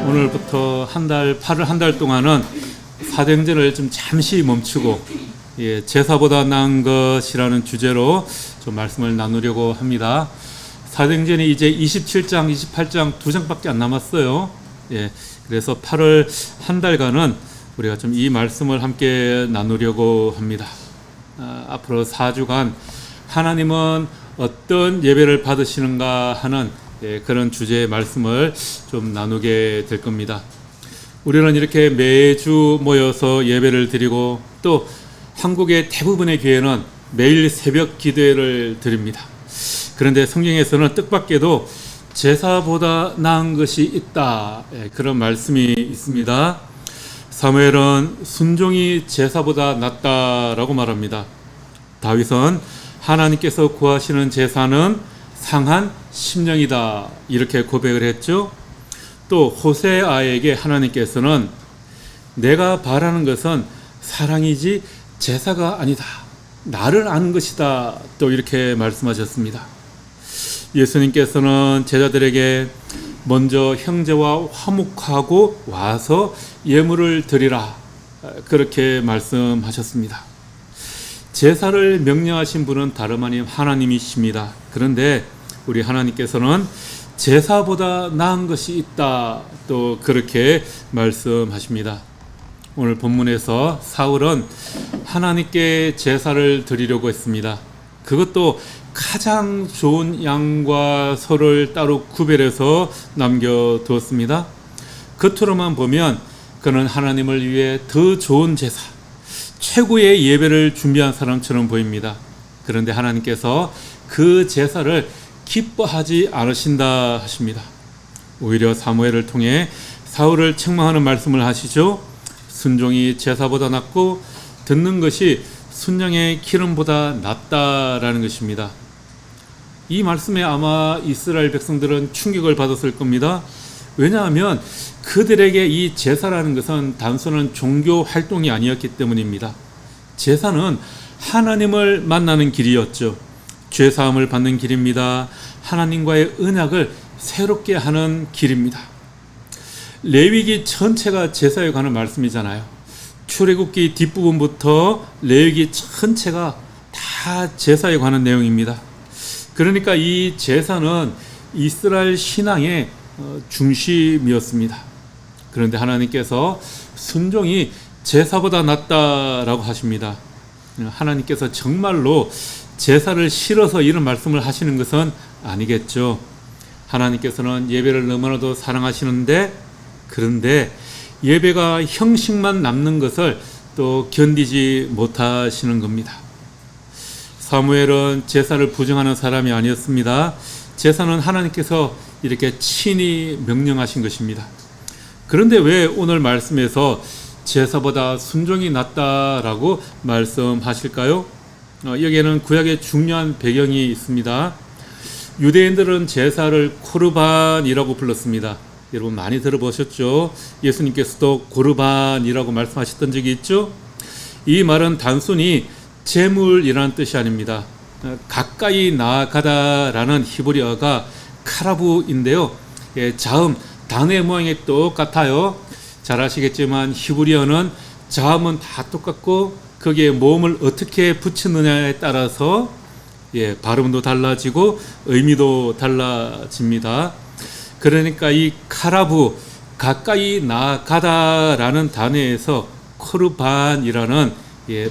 오늘부터 팔을 한 달 동안은 사도행전을 좀 잠시 멈추고 제사보다 나은 것이라는 주제로 좀 말씀을 나누려고 합니다. 사도행전이 이제 27장, 28장 두 장밖에 안 남았어요. 그래서 8월 한 달간은 우리가 좀 이 말씀을 함께 나누려고 합니다. 앞으로 4주간 하나님은 어떤 예배를 받으시는가 하는 그런 주제의 말씀을 좀 나누게 될 겁니다. 우리는 이렇게 매주 모여서 예배를 드리고 또 한국의 대부분의 교회는 매일 새벽 기도회를 드립니다. 그런데 성경에서는 뜻밖에도 제사보다 나은 것이 있다, 그런 말씀이 있습니다. 사무엘은 순종이 제사보다 낫다라고 말합니다. 다윗은 하나님께서 구하시는 제사는 상한 심령이다, 이렇게 고백을 했죠. 또 호세아에게 하나님께서는 내가 바라는 것은 사랑이지 제사가 아니다, 나를 아는 것이다, 또 이렇게 말씀하셨습니다. 예수님께서는 제자들에게 먼저 형제와 화목하고 와서 예물을 드리라, 그렇게 말씀하셨습니다. 제사를 명령하신 분은 다름 아닌 하나님이십니다. 그런데 우리 하나님께서는 제사보다 나은 것이 있다, 또 그렇게 말씀하십니다. 오늘 본문에서 사울은 하나님께 제사를 드리려고 했습니다. 그것도 가장 좋은 양과 소를 따로 구별해서 남겨두었습니다. 겉으로만 보면 그는 하나님을 위해 더 좋은 제사, 최고의 예배를 준비한 사람처럼 보입니다. 그런데 하나님께서 그 제사를 기뻐하지 않으신다 하십니다. 오히려 사무엘을 통해 사울을 책망하는 말씀을 하시죠. 순종이 제사보다 낫고 듣는 것이 순양의 기름보다 낫다라는 것입니다. 이 말씀에 아마 이스라엘 백성들은 충격을 받았을 겁니다. 왜냐하면 그들에게 이 제사라는 것은 단순한 종교 활동이 아니었기 때문입니다. 제사는 하나님을 만나는 길이었죠. 죄사함을 받는 길입니다. 하나님과의 언약을 새롭게 하는 길입니다. 레위기 전체가 제사에 관한 말씀이잖아요. 출애굽기 뒷부분부터 레위기 전체가 다 제사에 관한 내용입니다. 그러니까 이 제사는 이스라엘 신앙의 중심이었습니다. 그런데 하나님께서 순종이 제사보다 낫다라고 하십니다. 하나님께서 정말로 제사를 싫어서 이런 말씀을 하시는 것은 아니겠죠. 하나님께서는 예배를 너무나도 사랑하시는데, 그런데 예배가 형식만 남는 것을 또 견디지 못하시는 겁니다. 사무엘은 제사를 부정하는 사람이 아니었습니다. 제사는 하나님께서 이렇게 친히 명령하신 것입니다. 그런데 왜 오늘 말씀에서 제사보다 순종이 낫다라고 말씀하실까요? 여기에는 구약의 중요한 배경이 있습니다. 유대인들은 제사를 코르반이라고 불렀습니다. 여러분 많이 들어보셨죠? 예수님께서도 고르반이라고 말씀하셨던 적이 있죠? 이 말은 단순히 제물이라는 뜻이 아닙니다. 가까이 나아가다라는 히브리어가 카라부인데요. 자음, 단의 모양이 똑같아요. 잘 아시겠지만 히브리어는 자음은 다 똑같고 거기에 모음을 어떻게 붙이느냐에 따라서 발음도 달라지고 의미도 달라집니다. 그러니까 이 카라부, 가까이 나아가다라는 단어에서 코르반이라는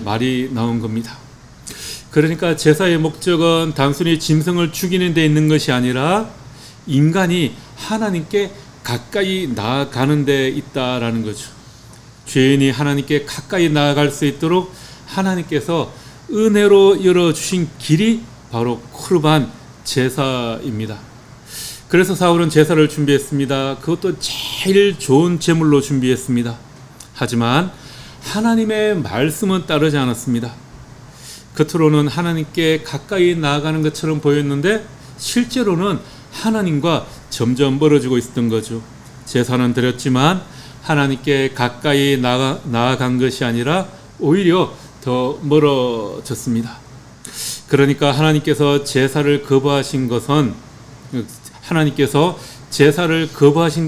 말이 나온 겁니다. 그러니까 제사의 목적은 단순히 짐승을 죽이는 데 있는 것이 아니라 인간이 하나님께 가까이 나아가는 데 있다라는 거죠. 죄인이 하나님께 가까이 나아갈 수 있도록 하나님께서 은혜로 열어주신 길이 바로 코르반 제사입니다. 그래서 사울은 제사를 준비했습니다. 그것도 제일 좋은 제물로 준비했습니다. 하지만 하나님의 말씀은 따르지 않았습니다. 겉으로는 하나님께 가까이 나아가는 것처럼 보였는데 실제로는 하나님과 점점 멀어지고 있었던 거죠. 제사는 드렸지만 하나님께 가까이 나아간 것이 아니라 오히려 더 멀어졌습니다. 그러니까 하나님께서 제사를 거부하신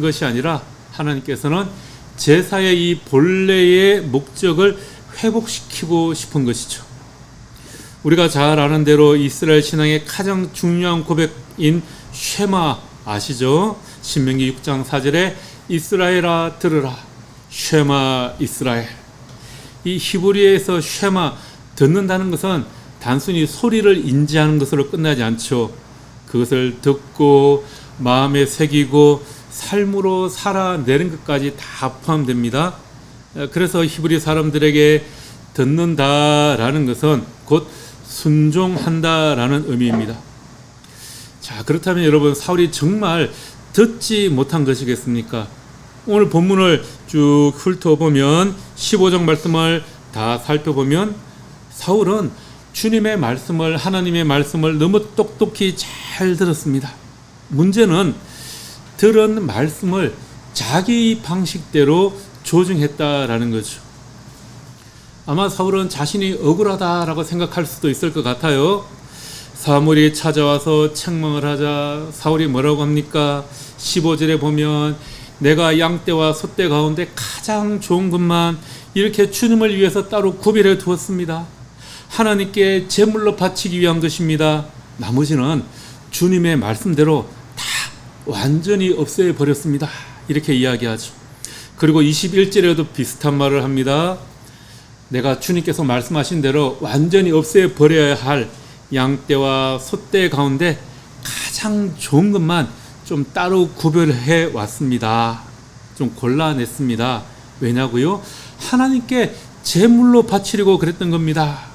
것이 아니라 하나님께서는 제사의 이 본래의 목적을 회복시키고 싶은 것이죠. 우리가 잘 아는 대로 이스라엘 신앙의 가장 중요한 고백인 쉐마 아시죠? 신명기 6장 4절에 이스라엘아 들으라 쉐마 이스라엘. 이 히브리어에서 쉐마 듣는다는 것은 단순히 소리를 인지하는 것으로 끝나지 않죠. 그것을 듣고 마음에 새기고 삶으로 살아내는 것까지 다 포함됩니다. 그래서 히브리 사람들에게 듣는다라는 것은 곧 순종한다라는 의미입니다. 자, 그렇다면 여러분, 사울이 정말 듣지 못한 것이겠습니까? 오늘 본문을 쭉 훑어보면 15장 말씀을 다 살펴보면 사울은 주님의 말씀을, 하나님의 말씀을 너무 똑똑히 잘 들었습니다. 문제는 들은 말씀을 자기 방식대로 조정했다라는 거죠. 아마 사울은 자신이 억울하다라고 생각할 수도 있을 것 같아요. 사무엘이 찾아와서 책망을 하자 사울이 뭐라고 합니까? 15절에 보면 내가 양떼와 소떼 가운데 가장 좋은 것만 이렇게 주님을 위해서 따로 구별해 두었습니다. 하나님께 제물로 바치기 위한 것입니다. 나머지는 주님의 말씀대로 다 완전히 없애 버렸습니다. 이렇게 이야기하죠. 그리고 21절에도 비슷한 말을 합니다. 내가 주님께서 말씀하신 대로 완전히 없애 버려야 할 양떼와 소떼 가운데 가장 좋은 것만 좀 따로 구별해 왔습니다. 좀 골라냈습니다. 왜냐고요? 하나님께 제물로 바치려고 그랬던 겁니다.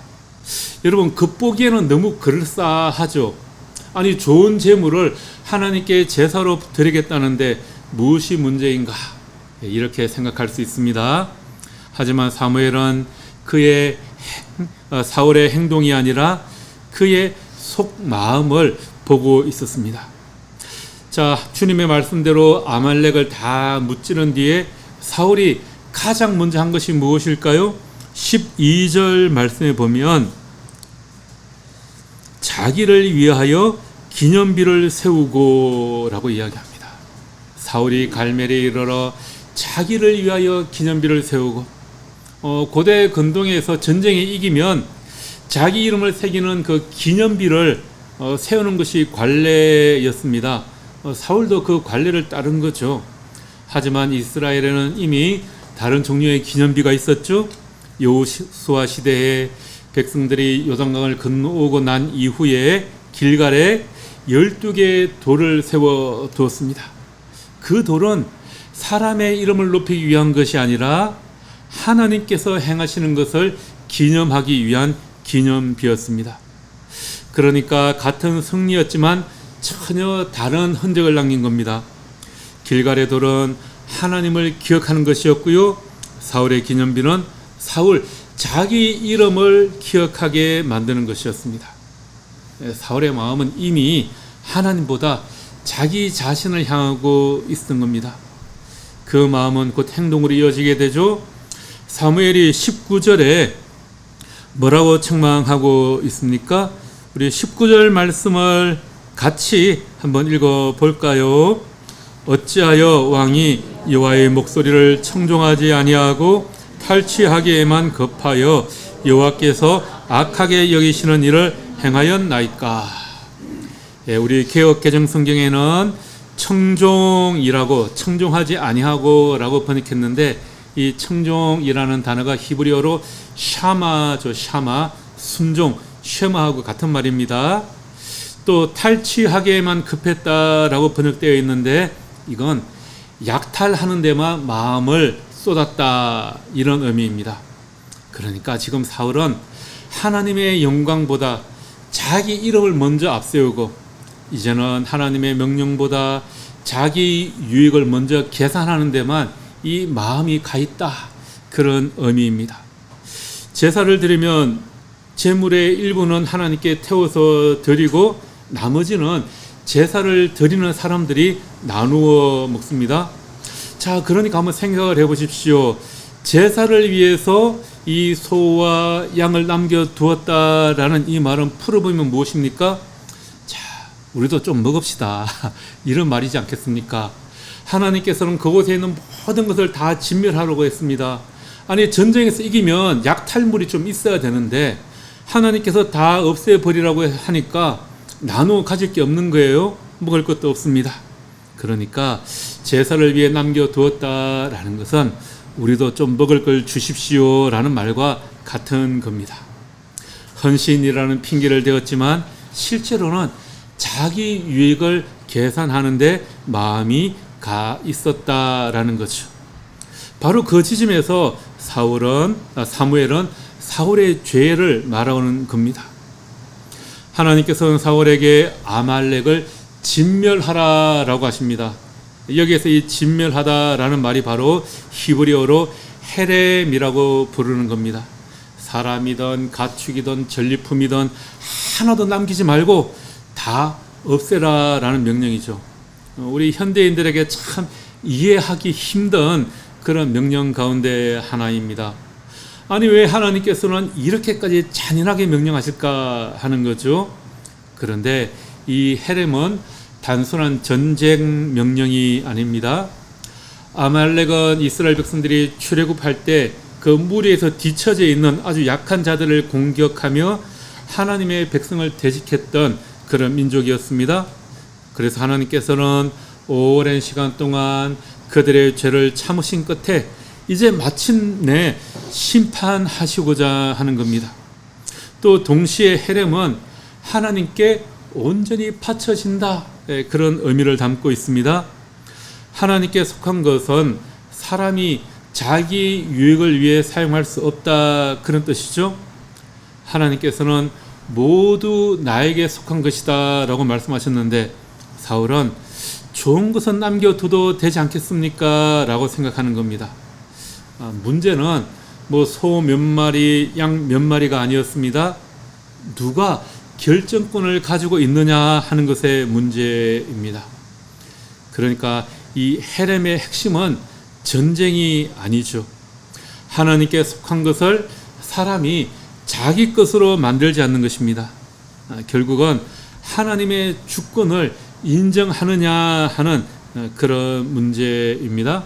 여러분, 겉보기에는 너무 그럴싸하죠. 아니, 좋은 제물을 하나님께 제사로 드리겠다는데 무엇이 문제인가? 이렇게 생각할 수 있습니다. 하지만 사무엘은 사울의 행동이 아니라 그의 속마음을 보고 있었습니다. 자, 주님의 말씀대로 아말렉을 다 무찌른 뒤에 사울이 가장 먼저 한 것이 무엇일까요? 12절 말씀에 보면 자기를 위하여 기념비를 세우고 라고 이야기합니다. 사울이 갈멜에 이르러 자기를 위하여 기념비를 세우고, 고대 근동에서 전쟁에 이기면 자기 이름을 새기는 그 기념비를 세우는 것이 관례였습니다. 사울도 그 관례를 따른 거죠. 하지만 이스라엘에는 이미 다른 종류의 기념비가 있었죠. 여호수아 시대에 백성들이 요단강을 건너오고 난 이후에 길갈에 12개의 돌을 세워 두었습니다. 그 돌은 사람의 이름을 높이기 위한 것이 아니라 하나님께서 행하시는 것을 기념하기 위한 기념비였습니다. 그러니까 같은 성리였지만 전혀 다른 흔적을 남긴 겁니다. 길갈의 돌은 하나님을 기억하는 것이었고요. 사울의 기념비는 사울 자기 이름을 기억하게 만드는 것이었습니다. 사울의 마음은 이미 하나님보다 자기 자신을 향하고 있었던 겁니다. 그 마음은 곧 행동으로 이어지게 되죠. 사무엘이 19절에 뭐라고 책망하고 있습니까? 우리 19절 말씀을 같이 한번 읽어볼까요? 어찌하여 왕이 여호와의 목소리를 청종하지 아니하고 탈취하기에만 급하여 여호와께서 악하게 여기시는 일을 행하였나이까? 우리 개역 개정 성경에는 청종이라고 청종하지 아니하고 라고 번역했는데, 이 청종이라는 단어가 히브리어로 샤마죠. 샤마, 순종, 쉐마하고 같은 말입니다. 또 탈취하기에만 급했다라고 번역되어 있는데, 이건 약탈하는 데만 마음을 쏟았다, 이런 의미입니다. 그러니까 지금 사울은 하나님의 영광보다 자기 이름을 먼저 앞세우고 이제는 하나님의 명령보다 자기 유익을 먼저 계산하는 데만 이 마음이 가 있다, 그런 의미입니다. 제사를 드리면 제물의 일부는 하나님께 태워서 드리고 나머지는 제사를 드리는 사람들이 나누어 먹습니다. 자, 그러니까 한번 생각을 해보십시오. 제사를 위해서 이 소와 양을 남겨두었다라는 이 말은 풀어보면 무엇입니까? 자, 우리도 좀 먹읍시다, 이런 말이지 않겠습니까? 하나님께서는 그곳에 있는 모든 것을 다 진멸하려고 했습니다. 아니, 전쟁에서 이기면 약탈물이 좀 있어야 되는데 하나님께서 다 없애버리라고 하니까 나누어 가질 게 없는 거예요. 먹을 것도 없습니다. 그러니까 제사를 위해 남겨두었다라는 것은 우리도 좀 먹을 걸 주십시오라는 말과 같은 겁니다. 헌신이라는 핑계를 대었지만 실제로는 자기 유익을 계산하는데 마음이 가 있었다라는 거죠. 바로 그 지점에서 사무엘은 사울의 죄를 말하는 겁니다. 하나님께서는 사울에게 아말렉을 진멸하라라고 하십니다. 여기에서 이 진멸하다라는 말이 바로 히브리어로 헤렘이라고 부르는 겁니다. 사람이든 가축이든 전리품이든 하나도 남기지 말고 다 없애라라는 명령이죠. 우리 현대인들에게 참 이해하기 힘든 그런 명령 가운데 하나입니다. 아니, 왜 하나님께서는 이렇게까지 잔인하게 명령하실까 하는 거죠. 그런데 이 헤렘은 단순한 전쟁 명령이 아닙니다. 아말렉은 이스라엘 백성들이 출애굽할 때 그 무리에서 뒤처져 있는 아주 약한 자들을 공격하며 하나님의 백성을 대적했던 그런 민족이었습니다. 그래서 하나님께서는 오랜 시간 동안 그들의 죄를 참으신 끝에 이제 마침내 심판하시고자 하는 겁니다. 또 동시에 헤렘은 하나님께 온전히 바쳐진다, 그런 의미를 담고 있습니다. 하나님께 속한 것은 사람이 자기 유익을 위해 사용할 수 없다, 그런 뜻이죠. 하나님께서는 모두 나에게 속한 것이다 라고 말씀하셨는데 사울은 좋은 것은 남겨둬도 되지 않겠습니까? 라고 생각하는 겁니다. 문제는 소 몇 마리, 양 몇 마리가 아니었습니다. 누가 결정권을 가지고 있느냐 하는 것의 문제입니다. 그러니까 이 헤렘의 핵심은 전쟁이 아니죠. 하나님께 속한 것을 사람이 자기 것으로 만들지 않는 것입니다. 결국은 하나님의 주권을 인정하느냐 하는 그런 문제입니다.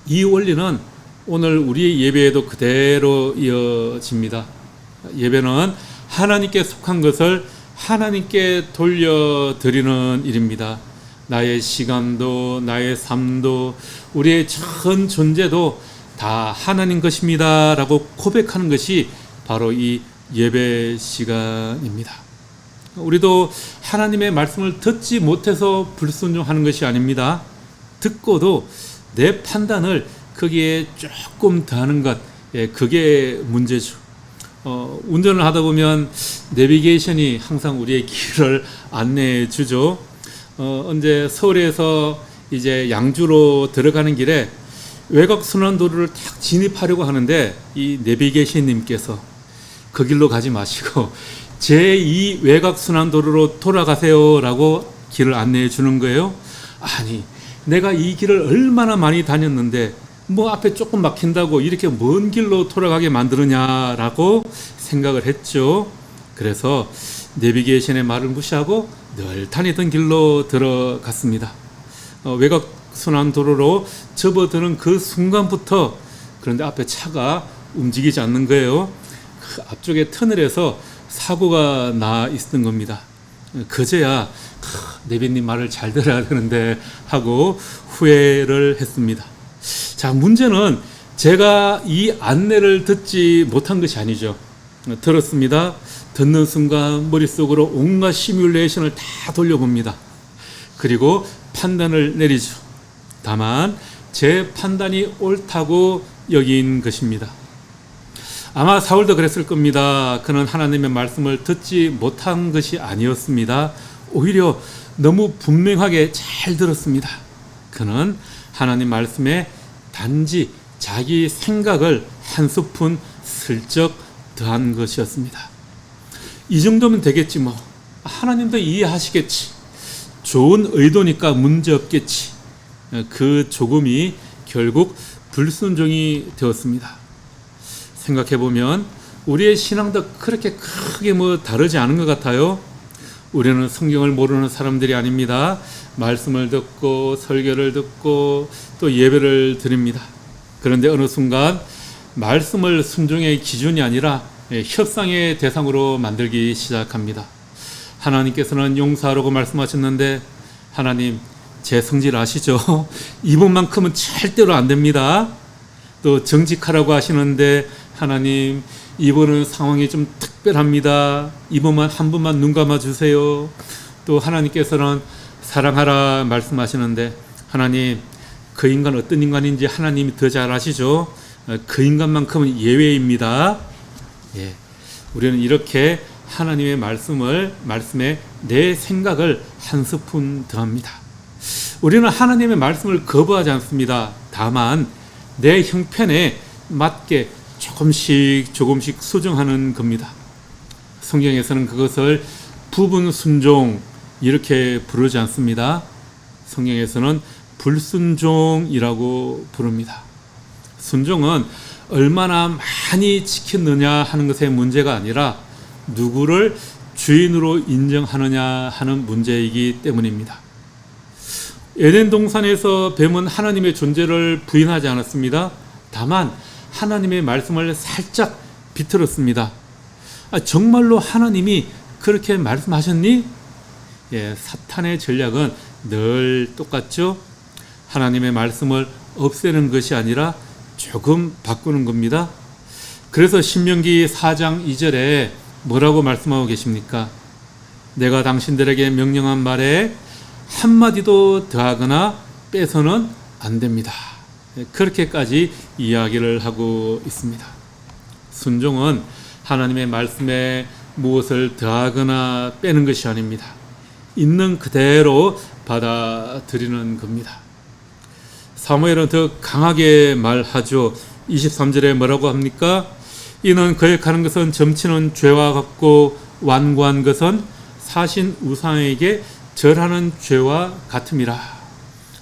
이 원리는 오늘 우리의 예배에도 그대로 이어집니다. 예배는 하나님께 속한 것을 하나님께 돌려드리는 일입니다. 나의 시간도, 나의 삶도, 우리의 전 존재도 다 하나님 것입니다 라고 고백하는 것이 바로 이 예배 시간입니다. 우리도 하나님의 말씀을 듣지 못해서 불순종하는 것이 아닙니다. 듣고도 내 판단을 거기에 조금 더하는 것, 그게 문제죠. 운전을 하다 보면 내비게이션이 항상 우리의 길을 안내해 주죠. 언제 서울에서 이제 양주로 들어가는 길에 외곽순환도로를 딱 진입하려고 하는데 이 내비게이션님께서 그 길로 가지 마시고 제2 외곽순환도로로 돌아가세요라고 길을 안내해 주는 거예요. 아니, 내가 이 길을 얼마나 많이 다녔는데 앞에 조금 막힌다고 이렇게 먼 길로 돌아가게 만드느냐라고 생각을 했죠. 그래서 내비게이션의 말을 무시하고 늘 다니던 길로 들어갔습니다. 외곽순환도로로 접어드는 그 순간부터 그런데 앞에 차가 움직이지 않는 거예요. 그 앞쪽에 터널에서 사고가 나 있었던 겁니다. 그제야 내비님 말을 잘 들어야 되는데 하고 후회를 했습니다. 자, 문제는 제가 이 안내를 듣지 못한 것이 아니죠. 들었습니다. 듣는 순간 머릿속으로 온갖 시뮬레이션을 다 돌려봅니다. 그리고 판단을 내리죠. 다만 제 판단이 옳다고 여긴 것입니다. 아마 사울도 그랬을 겁니다. 그는 하나님의 말씀을 듣지 못한 것이 아니었습니다. 오히려 너무 분명하게 잘 들었습니다. 그는 하나님 말씀에 단지 자기 생각을 한 스푼 슬쩍 더한 것이었습니다. 이 정도면 되겠지 뭐. 하나님도 이해하시겠지. 좋은 의도니까 문제 없겠지. 그 조금이 결국 불순종이 되었습니다. 생각해보면 우리의 신앙도 그렇게 크게 다르지 않은 것 같아요. 우리는 성경을 모르는 사람들이 아닙니다. 말씀을 듣고 설교를 듣고 또 예배를 드립니다. 그런데 어느 순간 말씀을 순종의 기준이 아니라 협상의 대상으로 만들기 시작합니다. 하나님께서는 용서하라고 말씀하셨는데 하나님 제 성질 아시죠? 이번만큼은 절대로 안 됩니다. 또 정직하라고 하시는데 하나님 이번은 상황이 좀 특별합니다. 이번만 한 번만 눈 감아 주세요. 또 하나님께서는 사랑하라 말씀하시는데 하나님 그 인간 어떤 인간인지 하나님이 더 잘 아시죠? 그 인간만큼은 예외입니다. 예, 우리는 이렇게 하나님의 말씀에 내 생각을 한 스푼 더합니다. 우리는 하나님의 말씀을 거부하지 않습니다. 다만 내 형편에 맞게 조금씩 수정하는 겁니다. 성경에서는 그것을 부분 순종 이렇게 부르지 않습니다. 성경에서는 불순종이라고 부릅니다. 순종은 얼마나 많이 지켰느냐 하는 것의 문제가 아니라 누구를 주인으로 인정하느냐 하는 문제이기 때문입니다. 에덴 동산에서 뱀은 하나님의 존재를 부인하지 않았습니다. 다만 하나님의 말씀을 살짝 비틀었습니다. 정말로 하나님이 그렇게 말씀하셨니? 예, 사탄의 전략은 늘 똑같죠. 하나님의 말씀을 없애는 것이 아니라 조금 바꾸는 겁니다. 그래서 신명기 4장 2절에 뭐라고 말씀하고 계십니까? 내가 당신들에게 명령한 말에 한마디도 더하거나 빼서는 안 됩니다. 그렇게까지 이야기를 하고 있습니다. 순종은 하나님의 말씀에 무엇을 더하거나 빼는 것이 아닙니다. 있는 그대로 받아들이는 겁니다. 사무엘은 더 강하게 말하죠. 23절에 뭐라고 합니까? 이는 거역하는 것은 점치는 죄와 같고 완고한 것은 사신 우상에게 절하는 죄와 같음이라.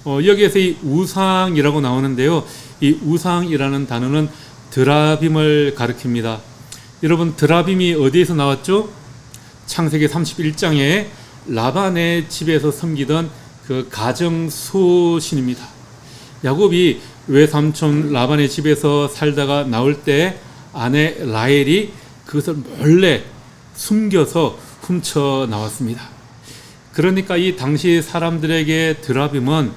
여기에서 이 우상이라고 나오는데요. 이 우상이라는 단어는 드라빔을 가리킵니다. 여러분 드라빔이 어디에서 나왔죠? 창세기 31장에 라반의 집에서 섬기던 그 가정수신입니다. 야곱이 외삼촌 라반의 집에서 살다가 나올 때 아내 라헬이 그것을 몰래 숨겨서 훔쳐 나왔습니다. 그러니까 이 당시 사람들에게 드라빔은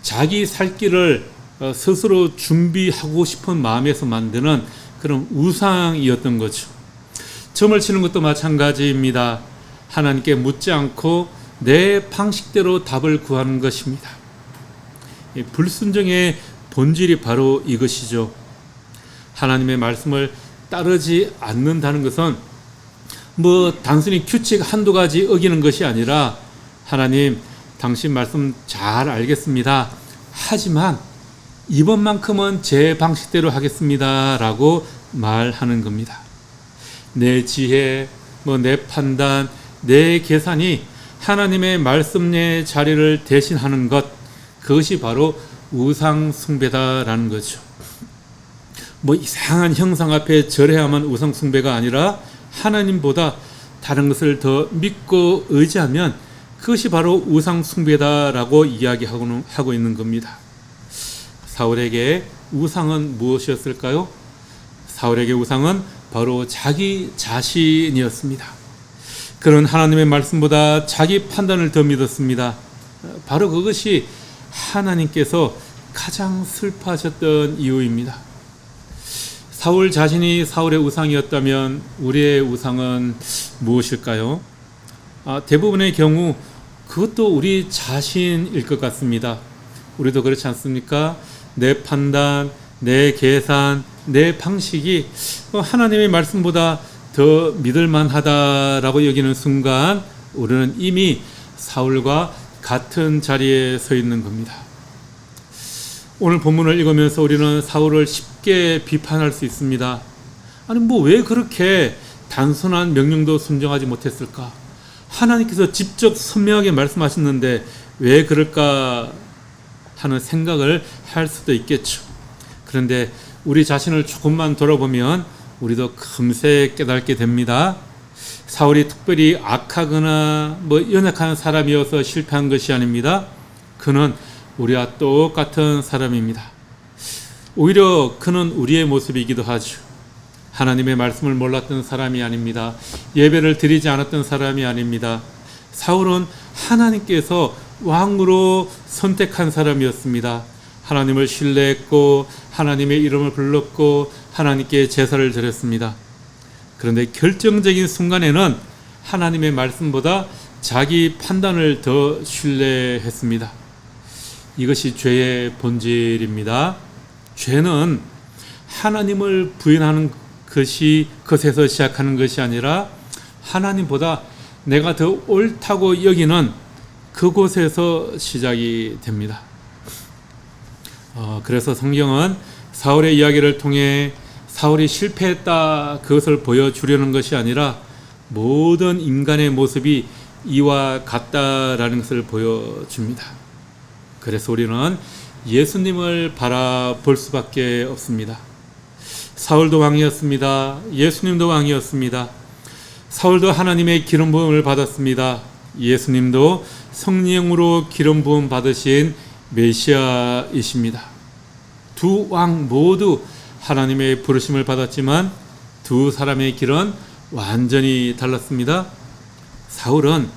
자기 살 길을 스스로 준비하고 싶은 마음에서 만드는 그런 우상이었던 거죠. 점을 치는 것도 마찬가지입니다. 하나님께 묻지 않고 내 방식대로 답을 구하는 것입니다. 불순종의 본질이 바로 이것이죠. 하나님의 말씀을 따르지 않는다는 것은 단순히 규칙 한두 가지 어기는 것이 아니라 하나님 당신 말씀 잘 알겠습니다. 하지만 이번만큼은 제 방식대로 하겠습니다 라고 말하는 겁니다. 내 지혜, 내 판단, 내 계산이 하나님의 말씀의 자리를 대신하는 것, 그것이 바로 우상 숭배다라는 거죠. 이상한 형상 앞에 절해야만 우상 숭배가 아니라 하나님보다 다른 것을 더 믿고 의지하면 그것이 바로 우상 숭배다라고 이야기하고 있는 겁니다. 사울에게 우상은 무엇이었을까요? 사울에게 우상은 바로 자기 자신이었습니다. 그는 하나님의 말씀보다 자기 판단을 더 믿었습니다. 바로 그것이 하나님께서 가장 슬퍼하셨던 이유입니다. 사울 자신이 사울의 우상이었다면 우리의 우상은 무엇일까요? 대부분의 경우 그것도 우리 자신일 것 같습니다. 우리도 그렇지 않습니까? 내 판단, 내 계산, 내 방식이 하나님의 말씀보다 더 믿을만하다라고 여기는 순간 우리는 이미 사울과 같은 자리에 서 있는 겁니다. 오늘 본문을 읽으면서 우리는 사울을 쉽게 비판할 수 있습니다. 왜 그렇게 단순한 명령도 순종하지 못했을까? 하나님께서 직접 선명하게 말씀하셨는데 왜 그럴까 하는 생각을 할 수도 있겠죠. 그런데 우리 자신을 조금만 돌아보면 우리도 금세 깨닫게 됩니다. 사울이 특별히 악하거나 연약한 사람이어서 실패한 것이 아닙니다. 그는 우리와 똑같은 사람입니다. 오히려 그는 우리의 모습이기도 하죠. 하나님의 말씀을 몰랐던 사람이 아닙니다. 예배를 드리지 않았던 사람이 아닙니다. 사울은 하나님께서 왕으로 선택한 사람이었습니다. 하나님을 신뢰했고 하나님의 이름을 불렀고 하나님께 제사를 드렸습니다. 그런데 결정적인 순간에는 하나님의 말씀보다 자기 판단을 더 신뢰했습니다. 이것이 죄의 본질입니다. 죄는 하나님을 부인하는 것에서 시작하는 것이 아니라 하나님보다 내가 더 옳다고 여기는 그곳에서 시작이 됩니다. 그래서 성경은 사울의 이야기를 통해 사울이 실패했다 그것을 보여주려는 것이 아니라 모든 인간의 모습이 이와 같다라는 것을 보여줍니다. 그래서 우리는 예수님을 바라볼 수밖에 없습니다. 사울도 왕이었습니다. 예수님도 왕이었습니다. 사울도 하나님의 기름 부음을 받았습니다. 예수님도 성령으로 기름 부음 받으신 메시아이십니다. 두 왕 모두 하나님의 부르심을 받았지만 두 사람의 길은 완전히 달랐습니다. 사울은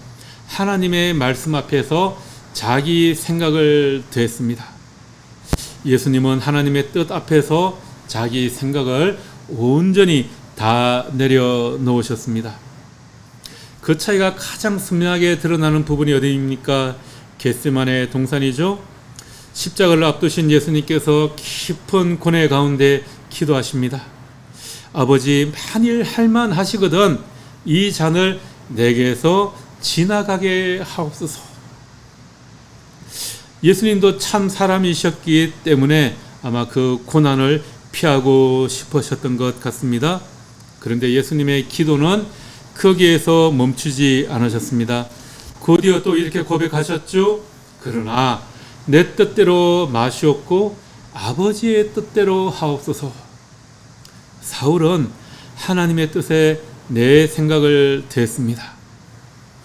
하나님의 말씀 앞에서 자기 생각을 더했습니다. 예수님은 하나님의 뜻 앞에서 자기 생각을 온전히 다 내려놓으셨습니다. 그 차이가 가장 선명하게 드러나는 부분이 어디입니까? 겟세마네 동산이죠. 십자가를 앞두신 예수님께서 깊은 고뇌 가운데 기도하십니다. 아버지, 만일 할만하시거든 이 잔을 내게서 지나가게 하옵소서. 예수님도 참 사람이셨기 때문에 아마 그 고난을 피하고 싶으셨던 것 같습니다. 그런데 예수님의 기도는 거기에서 멈추지 않으셨습니다. 곧이어 또 이렇게 고백하셨죠. 그러나 내 뜻대로 마시옵고 아버지의 뜻대로 하옵소서. 사울은 하나님의 뜻에 내 생각을 더했습니다.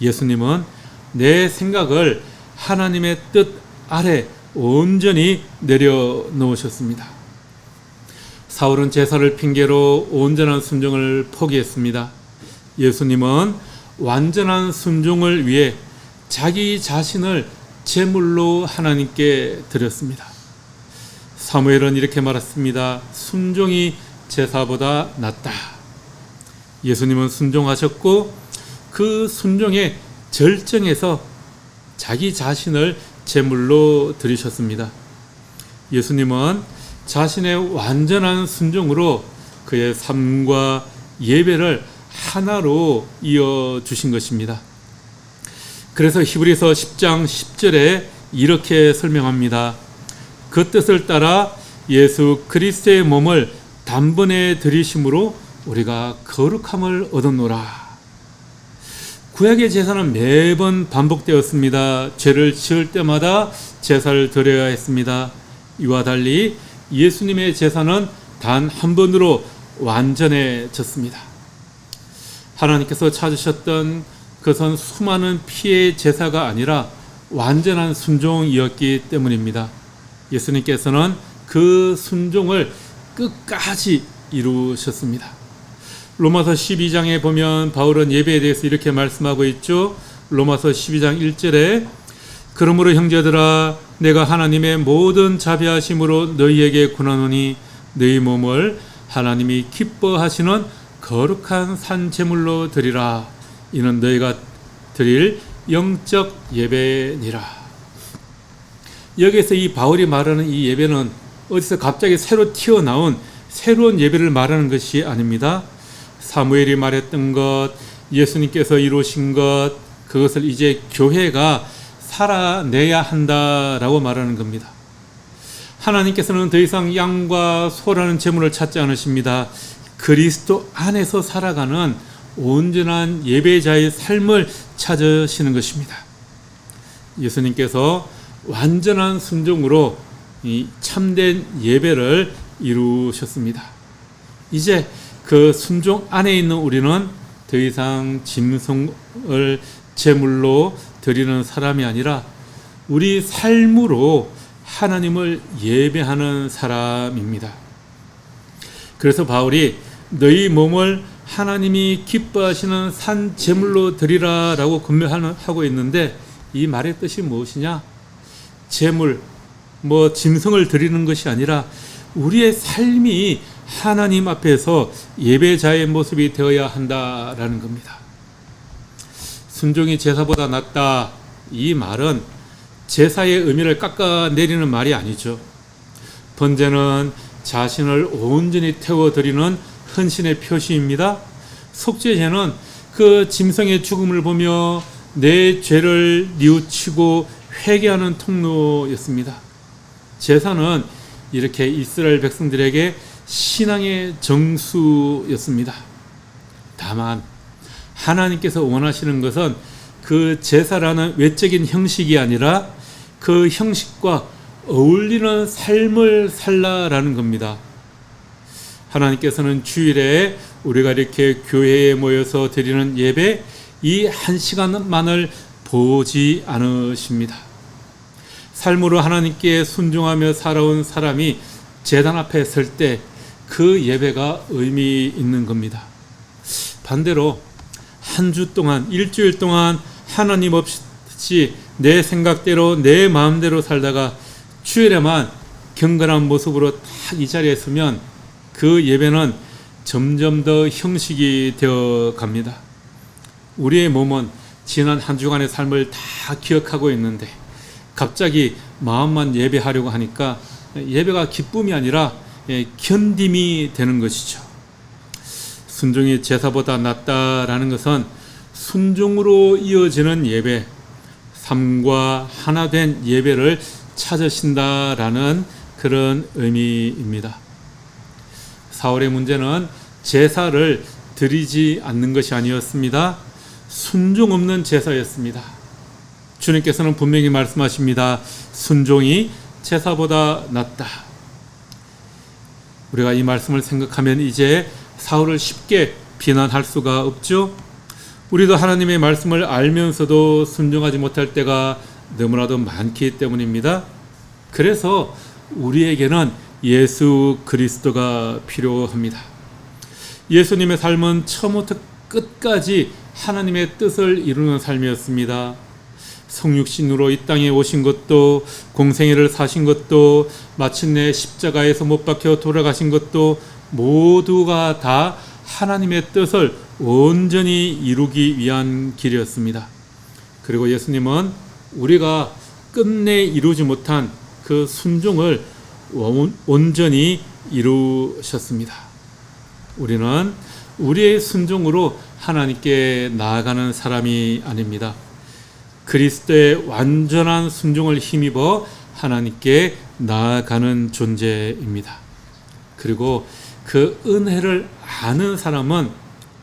예수님은 내 생각을 하나님의 뜻 아래 온전히 내려놓으셨습니다. 사울은 제사를 핑계로 온전한 순종을 포기했습니다. 예수님은 완전한 순종을 위해 자기 자신을 제물로 하나님께 드렸습니다. 사무엘은 이렇게 말했습니다. 순종이 제사보다 낫다. 예수님은 순종하셨고 그 순종의 절정에서 자기 자신을 제물로 드리셨습니다. 예수님은 자신의 완전한 순종으로 그의 삶과 예배를 하나로 이어주신 것입니다. 그래서 히브리서 10장 10절에 이렇게 설명합니다. 그 뜻을 따라 예수 그리스도의 몸을 단번에 드리심으로 우리가 거룩함을 얻었노라. 구약의 제사는 매번 반복되었습니다. 죄를 지을 때마다 제사를 드려야 했습니다. 이와 달리 예수님의 제사는 단 한 번으로 완전해졌습니다. 하나님께서 찾으셨던 그것은 수많은 피의 제사가 아니라 완전한 순종이었기 때문입니다. 예수님께서는 그 순종을 끝까지 이루셨습니다. 로마서 12장에 보면 바울은 예배에 대해서 이렇게 말씀하고 있죠. 로마서 12장 1절에 그러므로 형제들아 내가 하나님의 모든 자비하심으로 너희에게 권하노니 너희 몸을 하나님이 기뻐하시는 거룩한 산 제물로 드리라. 이는 너희가 드릴 영적 예배니라. 여기서 이 바울이 말하는 이 예배는 어디서 갑자기 새로 튀어나온 새로운 예배를 말하는 것이 아닙니다. 사무엘이 말했던 것, 예수님께서 이루신 것, 그것을 이제 교회가 살아내야 한다라고 말하는 겁니다. 하나님께서는 더 이상 양과 소라는 제물을 찾지 않으십니다. 그리스도 안에서 살아가는 온전한 예배자의 삶을 찾으시는 것입니다. 예수님께서 완전한 순종으로 이 참된 예배를 이루셨습니다. 이제 그 순종 안에 있는 우리는 더 이상 짐승을 제물로 드리는 사람이 아니라 우리 삶으로 하나님을 예배하는 사람입니다. 그래서 바울이 너희 몸을 하나님이 기뻐하시는 산 제물로 드리라 라고 권면하고 있는데, 이 말의 뜻이 무엇이냐? 제물, 짐승을 드리는 것이 아니라 우리의 삶이 하나님 앞에서 예배자의 모습이 되어야 한다라는 겁니다. 순종이 제사보다 낫다, 이 말은 제사의 의미를 깎아내리는 말이 아니죠. 번제는 자신을 온전히 태워드리는 헌신의 표시입니다. 속죄제는 그 짐승의 죽음을 보며 내 죄를 뉘우치고 회개하는 통로였습니다. 제사는 이렇게 이스라엘 백성들에게 신앙의 정수였습니다. 다만 하나님께서 원하시는 것은 그 제사라는 외적인 형식이 아니라 그 형식과 어울리는 삶을 살라라는 겁니다. 하나님께서는 주일에 우리가 이렇게 교회에 모여서 드리는 예배, 이 한 시간만을 보지 않으십니다. 삶으로 하나님께 순종하며 살아온 사람이 제단 앞에 설 때 그 예배가 의미 있는 겁니다. 반대로 한 주 동안, 일주일 동안 하나님 없이 내 생각대로 내 마음대로 살다가 주일에만 경건한 모습으로 딱 이 자리에 서면 그 예배는 점점 더 형식이 되어 갑니다. 우리의 몸은 지난 한 주간의 삶을 다 기억하고 있는데 갑자기 마음만 예배하려고 하니까 예배가 기쁨이 아니라 견딤이 되는 것이죠. 순종이 제사보다 낫다라는 것은 순종으로 이어지는 예배, 삶과 하나 된 예배를 찾으신다라는 그런 의미입니다. 사울의 문제는 제사를 드리지 않는 것이 아니었습니다. 순종 없는 제사였습니다. 주님께서는 분명히 말씀하십니다. 순종이 제사보다 낫다. 우리가 이 말씀을 생각하면 이제 사울을 쉽게 비난할 수가 없죠. 우리도 하나님의 말씀을 알면서도 순종하지 못할 때가 너무나도 많기 때문입니다. 그래서 우리에게는 예수 그리스도가 필요합니다. 예수님의 삶은 처음부터 끝까지 하나님의 뜻을 이루는 삶이었습니다. 성육신으로 이 땅에 오신 것도, 공생애를 사신 것도, 마침내 십자가에서 못 박혀 돌아가신 것도 모두가 다 하나님의 뜻을 온전히 이루기 위한 길이었습니다. 그리고 예수님은 우리가 끝내 이루지 못한 그 순종을 온전히 이루셨습니다. 우리는 우리의 순종으로 하나님께 나아가는 사람이 아닙니다. 그리스도의 완전한 순종을 힘입어 하나님께 나아가는 존재입니다. 그리고 그 은혜를 아는 사람은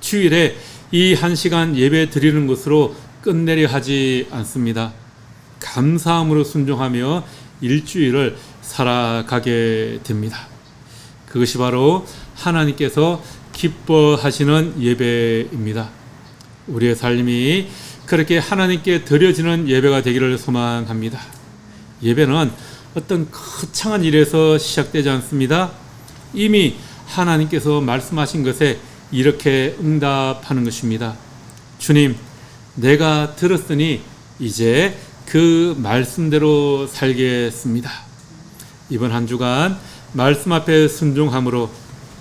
주일에 이 한 시간 예배 드리는 것으로 끝내려 하지 않습니다. 감사함으로 순종하며 일주일을 살아가게 됩니다. 그것이 바로 하나님께서 기뻐하시는 예배입니다. 우리의 삶이 그렇게 하나님께 드려지는 예배가 되기를 소망합니다. 예배는 어떤 거창한 일에서 시작되지 않습니다. 이미 하나님께서 말씀하신 것에 이렇게 응답하는 것입니다. 주님, 내가 들었으니 이제 그 말씀대로 살겠습니다. 이번 한 주간 말씀 앞에 순종함으로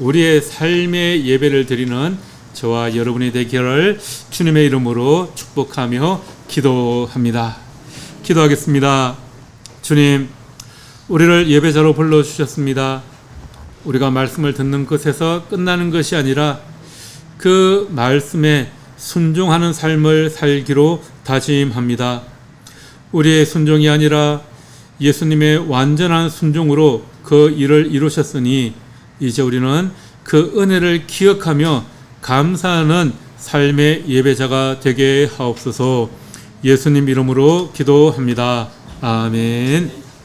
우리의 삶의 예배를 드리는 저와 여러분이 되기를 주님의 이름으로 축복하며 기도합니다. 기도하겠습니다. 주님, 우리를 예배자로 불러주셨습니다. 우리가 말씀을 듣는 것에서 끝나는 것이 아니라 그 말씀에 순종하는 삶을 살기로 다짐합니다. 우리의 순종이 아니라 예수님의 완전한 순종으로 그 일을 이루셨으니 이제 우리는 그 은혜를 기억하며 감사하는 삶의 예배자가 되게 하옵소서. 예수님 이름으로 기도합니다. 아멘.